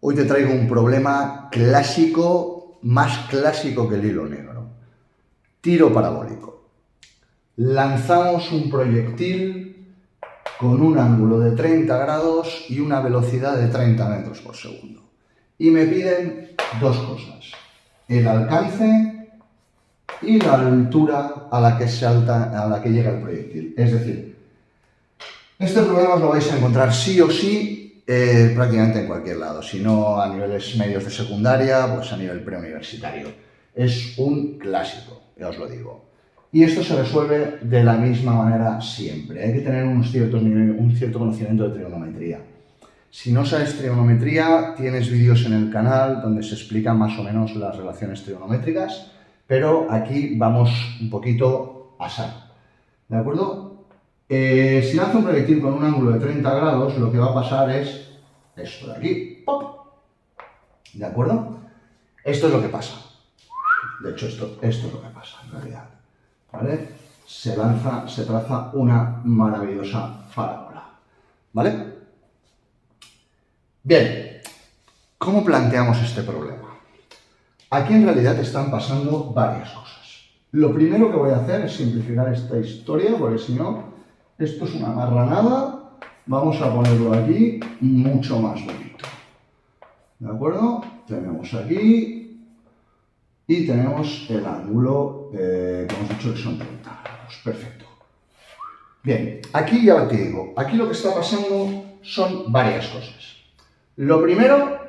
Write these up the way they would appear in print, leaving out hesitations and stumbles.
Hoy te traigo un problema clásico, más clásico que el hilo negro. Tiro parabólico. Lanzamos un proyectil con un ángulo de 30 grados y una velocidad de 30 metros por segundo. Y me piden dos cosas: el alcance y la altura a la que llega el proyectil. Es decir, este problema os lo vais a encontrar sí o sí prácticamente en cualquier lado, si no a niveles medios de secundaria, pues a nivel preuniversitario. Es un clásico, ya os lo digo. Y esto se resuelve de la misma manera siempre. Hay que tener un cierto conocimiento de trigonometría. Si no sabes trigonometría, tienes vídeos en el canal donde se explican más o menos las relaciones trigonométricas, pero aquí vamos un poquito a saco, ¿de acuerdo? Si lanzo un proyectil con un ángulo de 30 grados, lo que va a pasar es esto de aquí, ¡pop! ¿De acuerdo? Esto es lo que pasa. De hecho, esto es lo que pasa en realidad, ¿vale? Se traza una maravillosa parábola, ¿vale? Bien, ¿cómo planteamos este problema? Aquí en realidad están pasando varias cosas. Lo primero que voy a hacer es simplificar esta historia, porque si no, esto es una marranada. Vamos a ponerlo aquí mucho más bonito. ¿De acuerdo? Tenemos aquí y tenemos el ángulo que hemos dicho que son 30 grados. Perfecto. Bien, aquí ya te digo, aquí lo que está pasando son varias cosas. Lo primero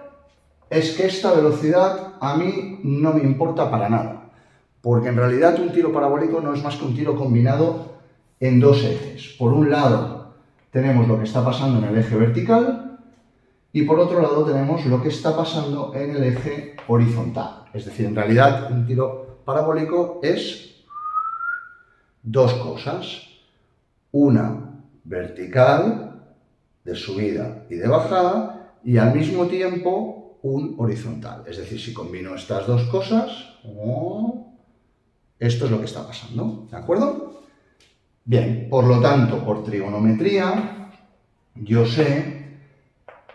es que esta velocidad a mí no me importa para nada, porque en realidad un tiro parabólico no es más que un tiro combinado en dos ejes. Por un lado tenemos lo que está pasando en el eje vertical y por otro lado tenemos lo que está pasando en el eje horizontal. Es decir, en realidad un tiro parabólico es dos cosas: una vertical de subida y de bajada y al mismo tiempo un horizontal. Es decir, si combino estas dos cosas, esto es lo que está pasando, ¿de acuerdo? Bien, por lo tanto, por trigonometría, yo sé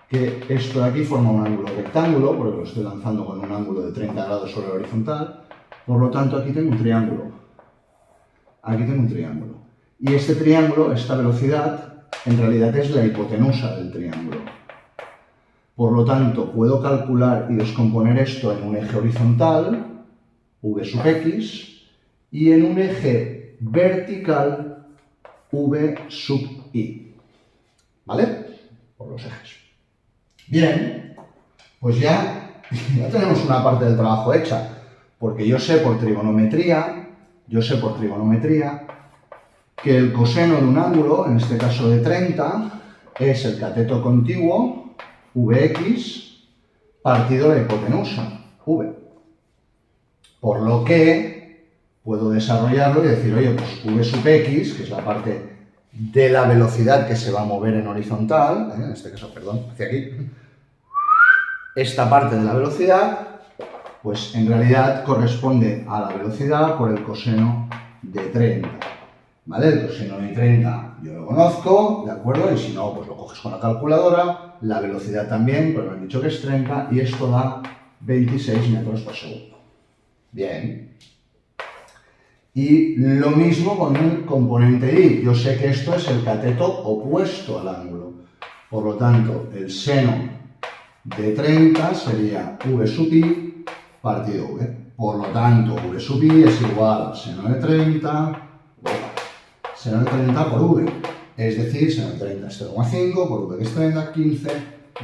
que esto de aquí forma un ángulo rectángulo, porque lo estoy lanzando con un ángulo de 30 grados sobre el horizontal. Por lo tanto, aquí tengo un triángulo. Aquí tengo un triángulo. Y este triángulo, esta velocidad, en realidad es la hipotenusa del triángulo. Por lo tanto, puedo calcular y descomponer esto en un eje horizontal, v sub x, y en un eje vertical, v sub i. ¿Vale? Por los ejes. Bien, pues ya tenemos una parte del trabajo hecha, porque yo sé por trigonometría que el coseno de un ángulo, en este caso de 30, es el cateto contiguo, vx, partido la hipotenusa, v. Por lo que puedo desarrollarlo y decir, oye, pues v sub x, que es la parte de la velocidad que se va a mover en horizontal, en este caso, perdón, hacia aquí, esta parte de la velocidad, pues en realidad corresponde a la velocidad por el coseno de 30. ¿Vale? El coseno de 30 yo lo conozco, ¿de acuerdo? Y si no, pues lo coges con la calculadora. La velocidad también, pues me han dicho que es 30 y esto da 26 metros por segundo. Bien. Y lo mismo con el componente i. Yo sé que esto es el cateto opuesto al ángulo. Por lo tanto, el seno de 30 sería v sub i partido v. Por lo tanto, v sub i es igual al seno de 30, seno de 30 por v. Es decir, seno de 30 es 0,5 por v que es 30, 15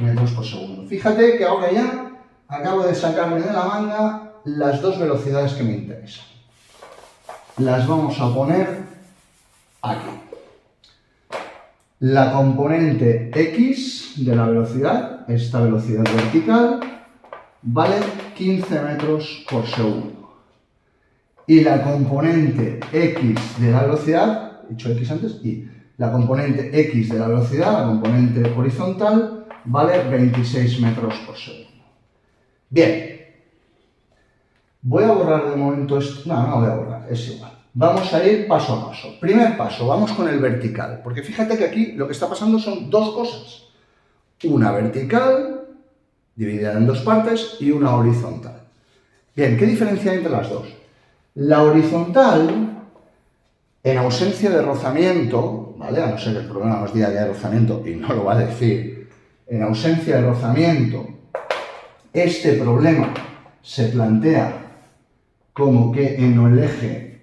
metros por segundo. Fíjate que ahora ya acabo de sacarme de la manga las dos velocidades que me interesan. Las vamos a poner aquí. La componente x de la velocidad, esta velocidad vertical, vale 15 metros por segundo. Y la componente x de la velocidad, he dicho x antes, y la componente x de la velocidad, la componente horizontal, vale 26 metros por segundo. Bien. Voy a borrar de momento esto. No voy a borrar, es igual. Vamos a ir paso a paso. Primer paso, vamos con el vertical. Porque fíjate que aquí lo que está pasando son dos cosas. Una vertical dividida en dos partes y una horizontal. Bien, ¿qué diferencia hay entre las dos? La horizontal, en ausencia de rozamiento, ¿vale? A no ser que el problema nos diga que hay rozamiento, y no lo va a decir, en ausencia de rozamiento, este problema se plantea como que en el eje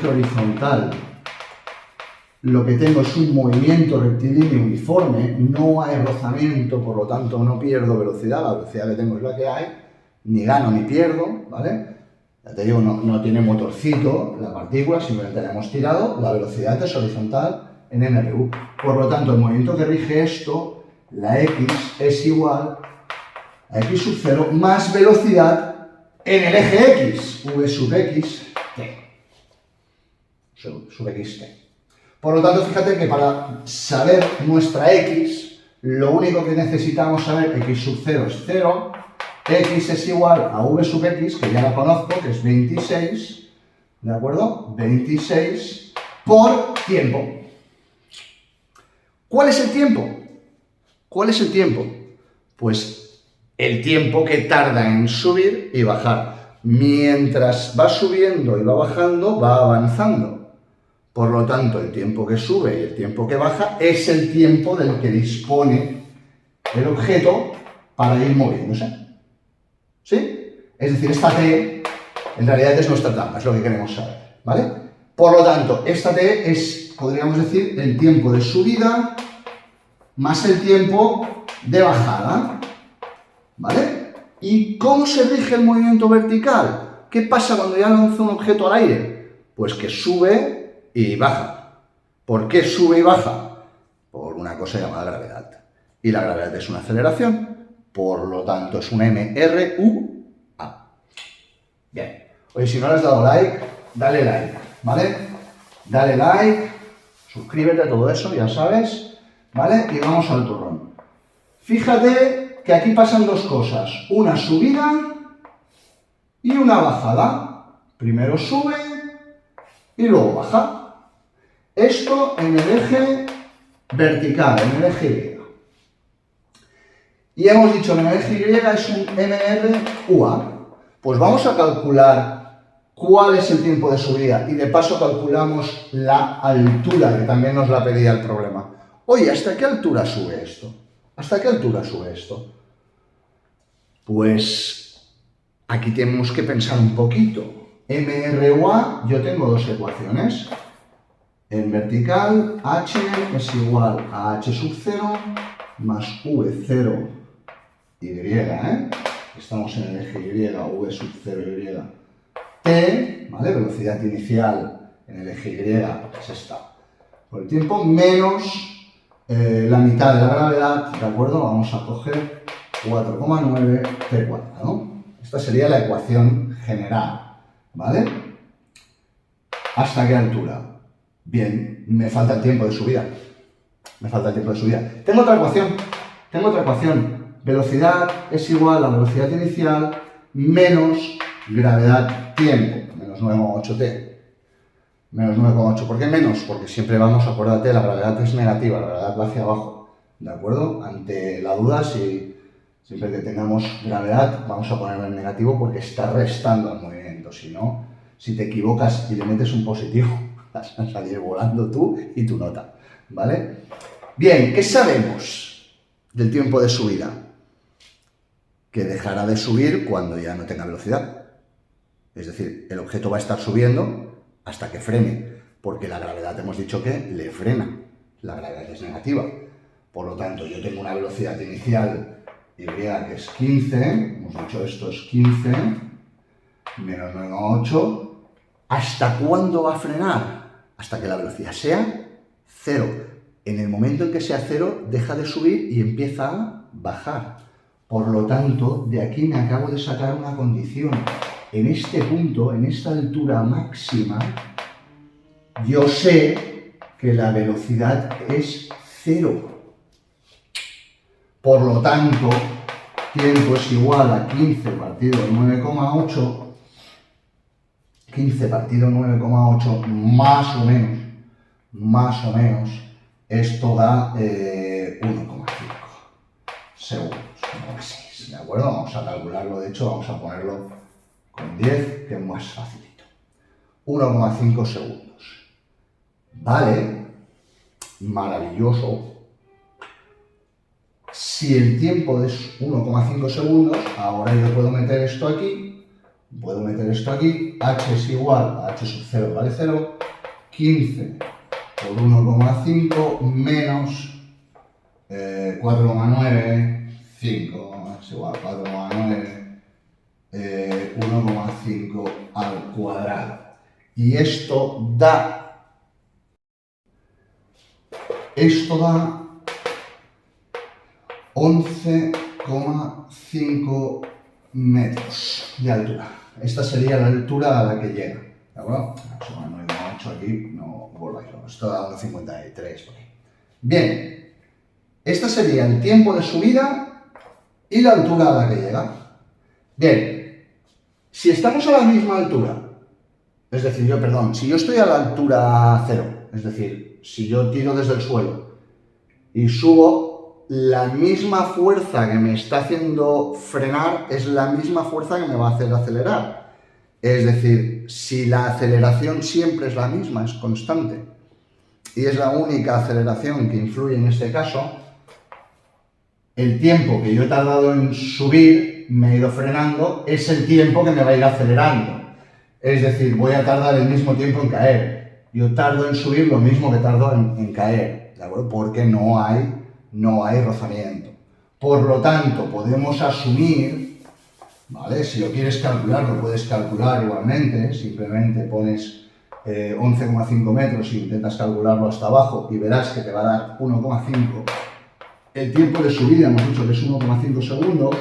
horizontal lo que tengo es un movimiento rectilíneo uniforme, no hay rozamiento, por lo tanto no pierdo velocidad, la velocidad que tengo es la que hay, ni gano ni pierdo, ¿vale? Ya te digo, no tiene motorcito la partícula, simplemente la hemos tirado, la velocidad es horizontal en mRU. Por lo tanto, el movimiento que rige esto, la X, es igual a X sub 0 más velocidad en el eje X, V sub X, T. Sub X, T. Por lo tanto, fíjate que para saber nuestra X, lo único que necesitamos saber, X sub 0 es 0, X es igual a V sub X, que ya la conozco, que es 26, ¿de acuerdo? 26 por tiempo. ¿Cuál es el tiempo? ¿Cuál es el tiempo? Pues el tiempo que tarda en subir y bajar. Mientras va subiendo y va bajando, va avanzando. Por lo tanto, el tiempo que sube y el tiempo que baja es el tiempo del que dispone el objeto para ir moviéndose. ¿Sí? Es decir, esta T en realidad es nuestra trampa, es lo que queremos saber, ¿vale? Por lo tanto, esta T es, podríamos decir, el tiempo de subida más el tiempo de bajada, ¿vale? ¿Y cómo se rige el movimiento vertical? ¿Qué pasa cuando ya lanzo un objeto al aire? Pues que sube y baja. ¿Por qué sube y baja? Por una cosa llamada gravedad. Y la gravedad es una aceleración, por lo tanto es una MRUA. Bien. Oye, si no le has dado like, dale like, ¿vale? Dale like, suscríbete a todo eso, ya sabes, ¿vale? Y vamos al turrón. Fíjate que aquí pasan dos cosas, una subida y una bajada. Primero sube y luego baja. Esto en el eje vertical, en el eje Y. Y hemos dicho que en el eje Y es un MRUA. Pues vamos a calcular cuál es el tiempo de subida y de paso calculamos la altura, que también nos la pedía el problema. Oye, ¿hasta qué altura sube esto? ¿Hasta qué altura sube esto? Pues aquí tenemos que pensar un poquito. MRUA, yo tengo dos ecuaciones. En vertical, H es igual a H sub 0 más V0 Y, Estamos en el eje Y, V sub 0 Y, T, ¿vale? Velocidad inicial en el eje Y es esta. Por el tiempo menos la mitad de la gravedad, ¿de acuerdo? Vamos a coger 4,9 T4, ¿no? Esta sería la ecuación general, ¿vale? ¿Hasta qué altura? Bien, me falta el tiempo de subida. Tengo otra ecuación. Velocidad es igual a velocidad inicial menos gravedad tiempo, menos 9,8T. Menos 9,8. ¿Por qué menos? Porque siempre vamos, acuérdate, la gravedad es negativa, la gravedad va hacia abajo, ¿de acuerdo? Ante la duda, siempre que tengamos gravedad, vamos a ponerlo en negativo porque está restando al movimiento. Si no, si te equivocas y le metes un positivo, vas a salir volando tú y tu nota, ¿vale? Bien, ¿qué sabemos del tiempo de subida? Que dejará de subir cuando ya no tenga velocidad. Es decir, el objeto va a estar subiendo hasta que frene, porque la gravedad hemos dicho que le frena. La gravedad es negativa. Por lo tanto, yo tengo una velocidad inicial Y que es 15, hemos dicho esto es 15, menos 9,8. ¿Hasta cuándo va a frenar? Hasta que la velocidad sea 0. En el momento en que sea 0, deja de subir y empieza a bajar. Por lo tanto, de aquí me acabo de sacar una condición. En este punto, en esta altura máxima, yo sé que la velocidad es 0. Por lo tanto, tiempo es igual a 15 partido 9,8. 15 partido 9,8 más o menos, esto da 1,5 segundos. 9,6, ¿de acuerdo? Vamos a calcularlo, de hecho, vamos a ponerlo con 10, que es más facilito. 1,5 segundos. Vale, maravilloso. Si el tiempo es 1,5 segundos, ahora yo puedo meter esto aquí, h es igual a h sub 0 vale 0, 15 por 1,5 menos 4,9, 5, es igual a 4,9, 1,5 al cuadrado. Y esto da 11,5 metros de altura. Esta sería la altura a la que llega. ¿De acuerdo? 9,8 aquí, no volváis. Esto da 1,53 por ahí. Bien, este sería el tiempo de subida y la altura a la que llega. Bien, si estamos a la misma altura, es decir, si yo estoy a la altura 0, es decir, si yo tiro desde el suelo y subo, la misma fuerza que me está haciendo frenar es la misma fuerza que me va a hacer acelerar. Es decir, si la aceleración siempre es la misma, es constante, y es la única aceleración que influye en este caso, el tiempo que yo he tardado en subir, me he ido frenando, es el tiempo que me va a ir acelerando. Es decir, voy a tardar el mismo tiempo en caer. Yo tardo en subir lo mismo que tardo en caer, ¿de acuerdo? Porque no hay rozamiento. Por lo tanto, podemos asumir, ¿vale? Si lo quieres calcular, lo puedes calcular igualmente, simplemente pones 11,5 metros y intentas calcularlo hasta abajo y verás que te va a dar 1,5. El tiempo de subida hemos dicho que es 1,5 segundos,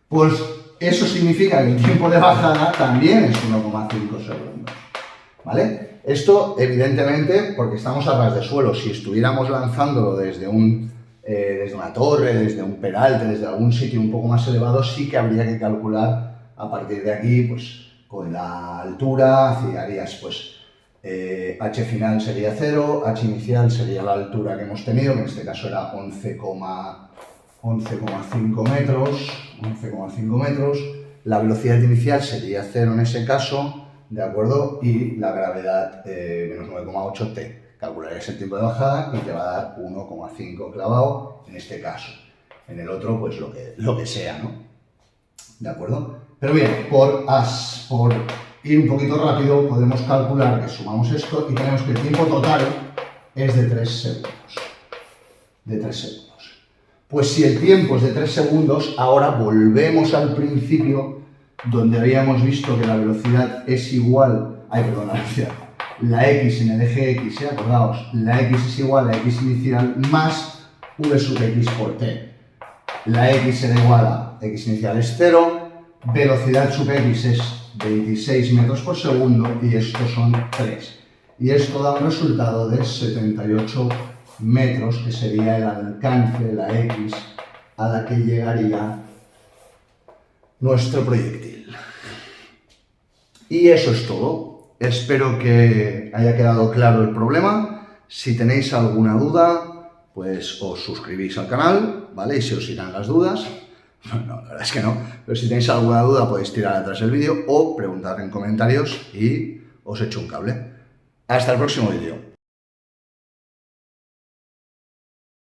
pues eso significa que el tiempo de bajada también es 1,5 segundos, ¿vale? Esto, evidentemente, porque estamos a ras de suelo. Si estuviéramos lanzándolo desde una torre, desde un peralte, desde algún sitio un poco más elevado, sí que habría que calcular a partir de aquí, pues, con la altura, harías, pues, h final sería 0, h inicial sería la altura que hemos tenido, que en este caso era 11,5 metros, la velocidad inicial sería 0 en ese caso, ¿de acuerdo? Y la gravedad menos 9,8 t. Calcularías el tiempo de bajada y te va a dar 1,5 clavado en este caso. En el otro, pues lo que sea, ¿no? ¿De acuerdo? Pero bien, por ir un poquito rápido, podemos calcular que sumamos esto y tenemos que el tiempo total es de 3 segundos. Pues si el tiempo es de 3 segundos, ahora volvemos al principio donde habíamos visto que la velocidad es igual, la x en el eje x, acordaos, la x es igual a x inicial más v sub x por t. La x será igual a x inicial es 0, velocidad sub x es 26 metros por segundo y estos son 3. Y esto da un resultado de 78 metros, que sería el alcance de la x a la que llegaría nuestro proyectil. Y eso es todo. Espero que haya quedado claro el problema. Si tenéis alguna duda, pues os suscribís al canal, ¿vale? Y se os irán las dudas. No, la verdad es que no. Pero si tenéis alguna duda podéis tirar atrás el vídeo o preguntar en comentarios y os echo un cable. Hasta el próximo vídeo.